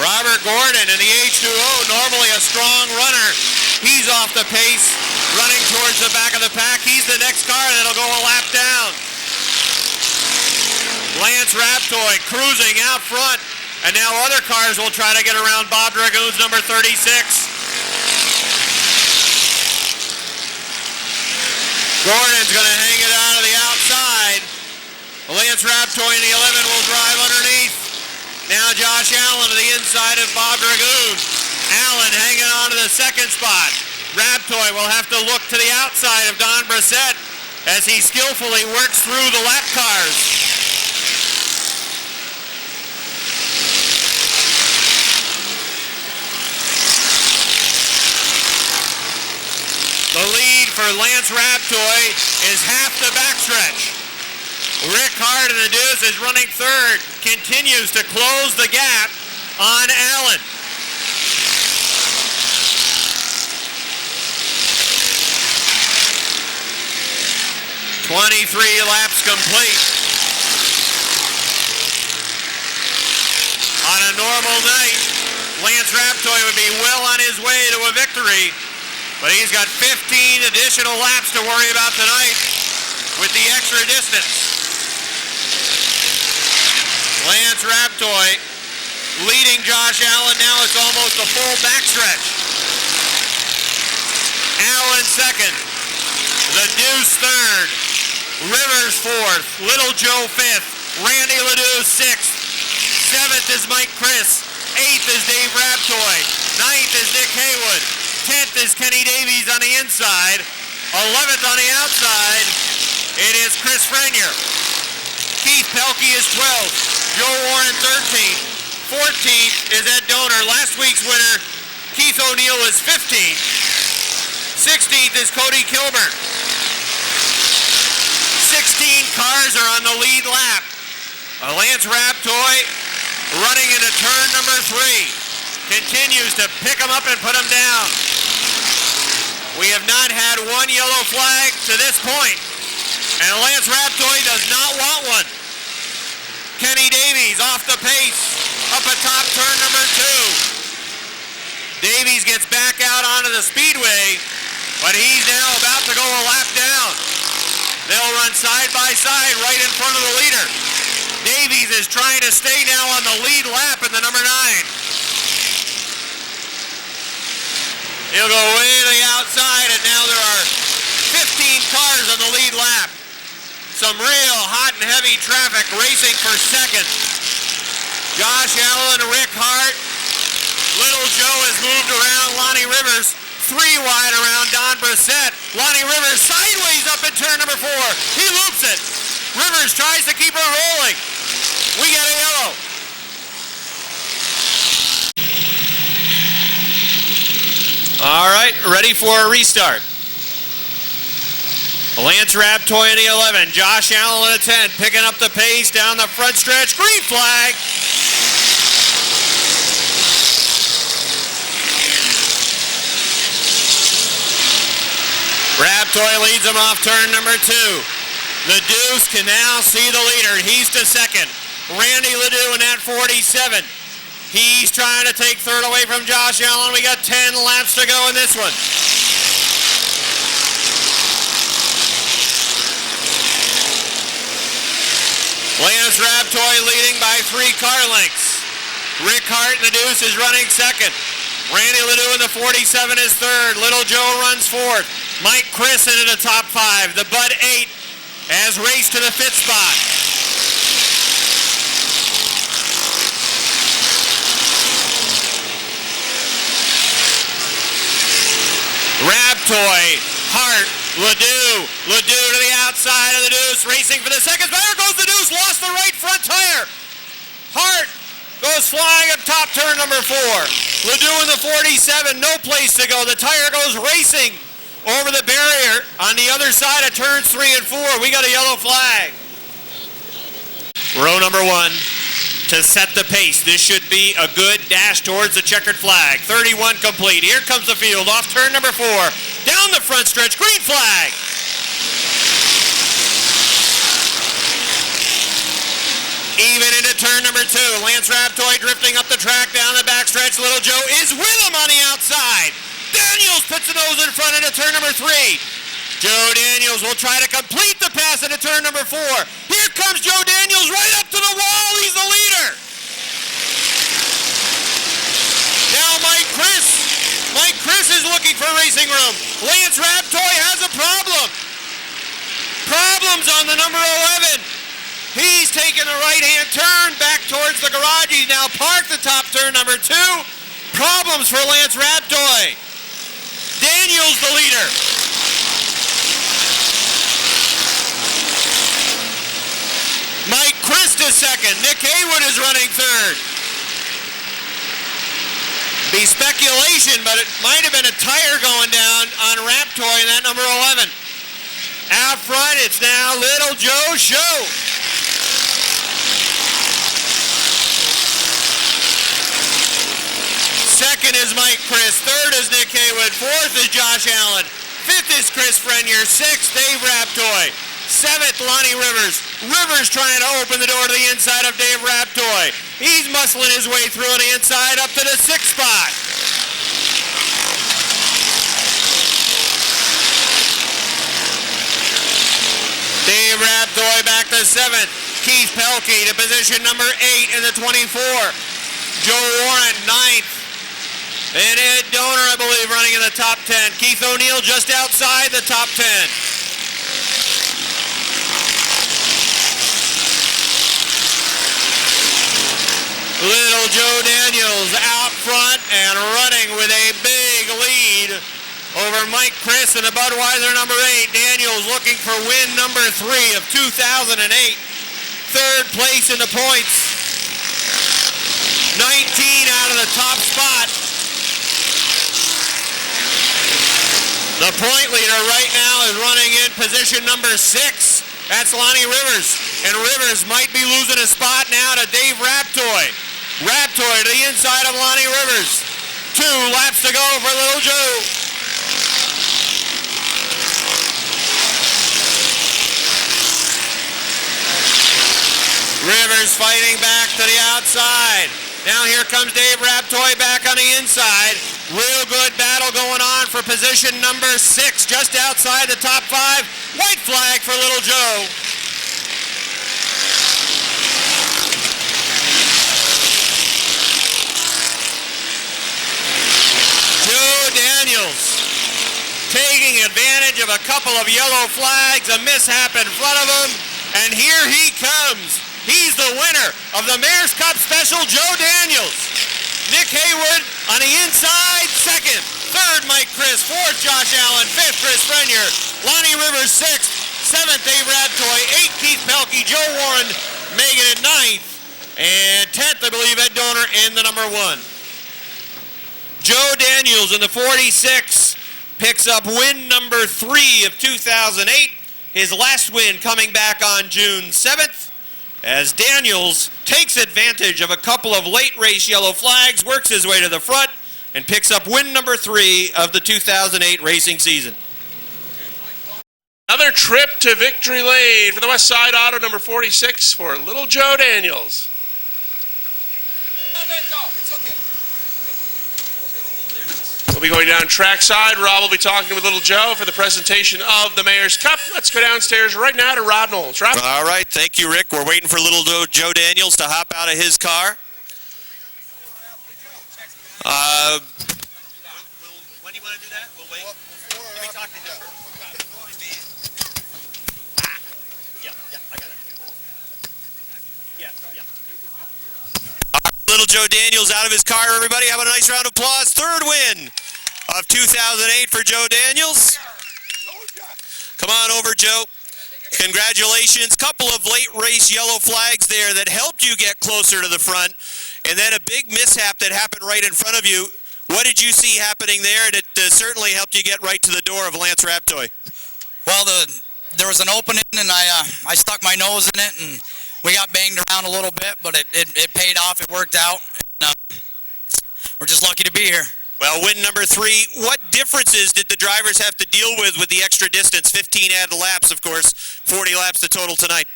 Robert Gordon in the H2O, normally a strong runner. He's off the pace, running towards the back of the pack. He's the next car that'll go a lap down. Lance Raptoy cruising out front, and now other cars will try to get around Bob Dragoon's number 36. Gordon's going to hang it out of the outside. Lance Raptoy in the 11 will drive underneath. Now Josh Allen to the inside of Bob Dragoon. Allen hanging on to the second spot. Raptoy will have to look to the outside of Don Brissett as he skillfully works through the lap cars. The lead for Lance Raptoy is half the backstretch. Rick Hart in the Deuce is running third, continues to close the gap on Allen. 23 laps complete. On a normal night, Lance Raptoy would be well on his way to a victory, but he's got 15 additional laps to worry about tonight with the extra distance. Lance Raptoy leading Josh Allen now. It's almost a full backstretch. Allen second. The Deuce third. Rivers fourth. Little Joe fifth. Randy Ledoux sixth. Seventh is Mike Chris. Eighth is Dave Raptoy. Ninth is Nick Haywood. 10th is Kenny Davies on the inside. 11th on the outside, it is Chris Frenier. Keith Pelkey is 12th. Joe Warren 13th. 14th is Ed Donor. Last week's winner, Keith O'Neill, is 15th. 16th is Cody Kilburn. 16 cars are on the lead lap. Lance Raptoy running into turn number 3. Continues to pick them up and put them down. We have not had one yellow flag to this point, and Lance Raptoy does not want one. Kenny Davies off the pace, up atop turn number 2. Davies gets back out onto the speedway, but he's now about to go a lap down. They'll run side by side right in front of the leader. Davies is trying to stay now on the lead lap in the number 9. He'll go way to the outside, and now there are 15 cars on the lead lap. Some real hot and heavy traffic racing for second. Josh Allen, Rick Hart. Little Joe has moved around Lonnie Rivers. 3 wide around Don Brissett. Lonnie Rivers sideways up in turn number 4. He loops it. Rivers tries to keep her rolling. We get a yellow. All right, ready for a restart. Lance Raptoy in the 11, Josh Allen in the 10, picking up the pace down the front stretch. Green flag. Raptoy leads him off turn number 2. The Deuce can now see the leader. He's to second. Randy Ledoux in that 47. He's trying to take third away from Josh Allen. We got 10 laps to go in this one. Lance Raptoy leading by 3 car lengths. Rick Hart in the Deuce is running second. Randy Ledoux in the 47 is third. Little Joe runs fourth. Mike Chris into the top 5. The Bud 8 has raced to the 5th spot. Raptoy, Hart, Ledoux to the outside of the Deuce, racing for the second. There goes the Deuce, lost the right front tire. Hart goes flying up top turn number 4. Ledoux in the 47, no place to go. The tire goes racing over the barrier on the other side of turns 3 and 4. We got a yellow flag. Row number 1 to set the pace. This should be a good dash towards the checkered flag. 31 complete. Here comes the field off turn number 4. Down the front stretch. Green flag. Even into turn number 2. Lance Raptoy drifting up the track down the backstretch. Little Joe is with him on the outside. Daniels puts the nose in front into turn number 3. Joe Daniels will try to complete the pass into turn number 4. Here comes Joe Daniels right up to the wall. He's the leader. Now Mike Chris is looking for racing room. Lance Raptoy has a problem. Problems on the number 11. He's taking a right-hand turn back towards the garage. He's now parked the top turn number 2. Problems for Lance Raptoy. Daniels the leader. Mike Christ is second. Nick Haywood is running third. Be speculation, but it might have been a tire going down on Raptoy in that number 11. Out front, it's now Little Joe Show. Second is Mike Chris. Third is Nick Haywood. Fourth is Josh Allen. Fifth is Chris Frenier. Sixth, Dave Raptoy. Seventh, Lonnie Rivers. Rivers trying to open the door to the inside of Dave Raptoy. He's muscling his way through on the inside up to the 6th spot. Dave Raptoy back to 7th. Keith Pelkey to position number 8 in the 24. Joe Warren 9th. And Ed Donor, I believe, running in the top 10. Keith O'Neill just outside the top 10. Little Joe Daniels out front and running with a big lead over Mike Chris and the Budweiser number 8. Daniels looking for win number 3 of 2008. Third place in the points. 19 out of the top spot. The point leader right now is running in position number 6. That's Lonnie Rivers. And Rivers might be losing a spot now to Dave Raptoy. Raptoy to the inside of Lonnie Rivers. 2 laps to go for Little Joe. Rivers fighting back to the outside. Now here comes Dave Raptoy back on the inside. Real good battle going on for position number 6, just outside the top 5. White flag for Little Joe. Joe Daniels taking advantage of a couple of yellow flags, a mishap in front of him, and here he comes. He's the winner of the Mayor's Cup Special, Joe Daniels. Nick Haywood on the inside, 2nd. 3rd, Mike Chris. 4th, Josh Allen. 5th, Chris Frenier. Lonnie Rivers, 6th. 7th, Dave Raptoy. 8th, Keith Pelkey. Joe Warren making it 9th. And 10th, I believe, Ed Donor in the number 1. Joe Daniels in the 46 picks up win number 3 of 2008. His last win coming back on June 7th. As Daniels takes advantage of a couple of late race yellow flags, works his way to the front, and picks up win number 3 of the 2008 racing season. Another trip to victory lane for the West Side Auto number 46 for Little Joe Daniels. We'll be going down trackside. Rob will be talking with Little Joe for the presentation of the Mayor's Cup. Let's go downstairs right now to Rob Knowles. Rob? All right, thank you, Rick. We're waiting for Little Joe Daniels to hop out of his car. When do you want to do that? We'll wait. Let me talk to him first. I got it. Little Joe Daniels out of his car, everybody. Have a nice round of applause. 3rd win of 2008 for Joe Daniels. Come on over, Joe. Congratulations. Couple of late race yellow flags there that helped you get closer to the front. And then a big mishap that happened right in front of you. What did you see happening there that certainly helped you get right to the door of Lance Raptoy? Well, there was an opening, and I stuck my nose in it, and we got banged around a little bit, but it paid off. It worked out. And, we're just lucky to be here. Well, win number 3. What differences did the drivers have to deal with the extra distance? 15 added laps, of course. 40 laps to total tonight.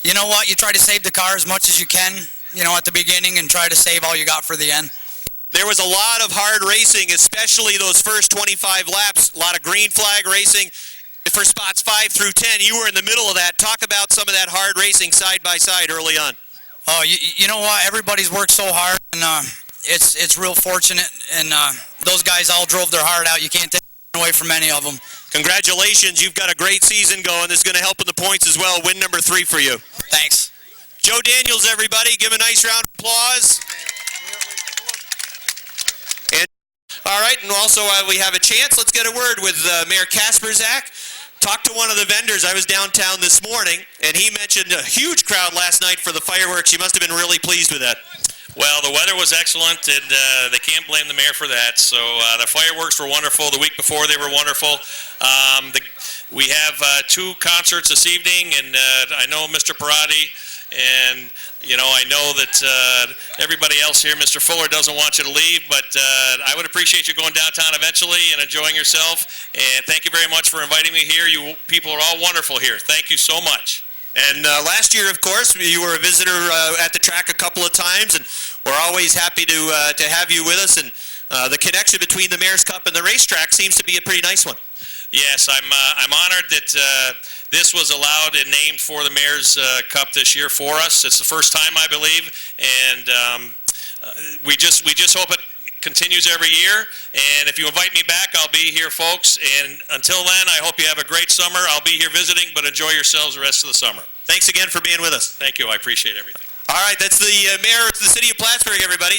You know what? You try to save the car as much as you can, you know, at the beginning, and try to save all you got for the end. There was a lot of hard racing, especially those first 25 laps, a lot of green flag racing for spots 5 through 10. You were in the middle of that. Talk about some of that hard racing side by side early on. Oh, you know what? Everybody's worked so hard, and it's real fortunate, and those guys all drove their heart out. You can't take it away from any of them. Congratulations. You've got a great season going. This is going to help in the points as well. Win number 3 for you. Thanks. Joe Daniels, everybody. Give him a nice round of applause. And, all right, and also we have a chance. Let's get a word with Mayor Kasperzak. Talked to one of the vendors. I was downtown this morning, and he mentioned a huge crowd last night for the fireworks. You must have been really pleased with that. Well, the weather was excellent, and they can't blame the mayor for that. So the fireworks were wonderful. The week before, they were wonderful. We have 2 concerts this evening, and I know Mr. Parati, and you know, I know that everybody else here, Mr. Fuller, doesn't want you to leave, but I would appreciate you going downtown eventually and enjoying yourself. And thank you very much for inviting me here. You people are all wonderful here. Thank you so much. And last year, of course, you were a visitor at the track a couple of times, and we're always happy to have you with us. And the connection between the Mayor's Cup and the racetrack seems to be a pretty nice one. Yes, I'm honored that this was allowed and named for the Mayor's Cup this year for us. It's the first time, I believe, and we just hope it continues every year. And if you invite me back, I'll be here, folks. And until then, I hope you have a great summer. I'll be here visiting, but enjoy yourselves the rest of the summer. Thanks again for being with us. Thank you. I appreciate everything. All right, that's the mayor of the city of Plattsburgh, everybody.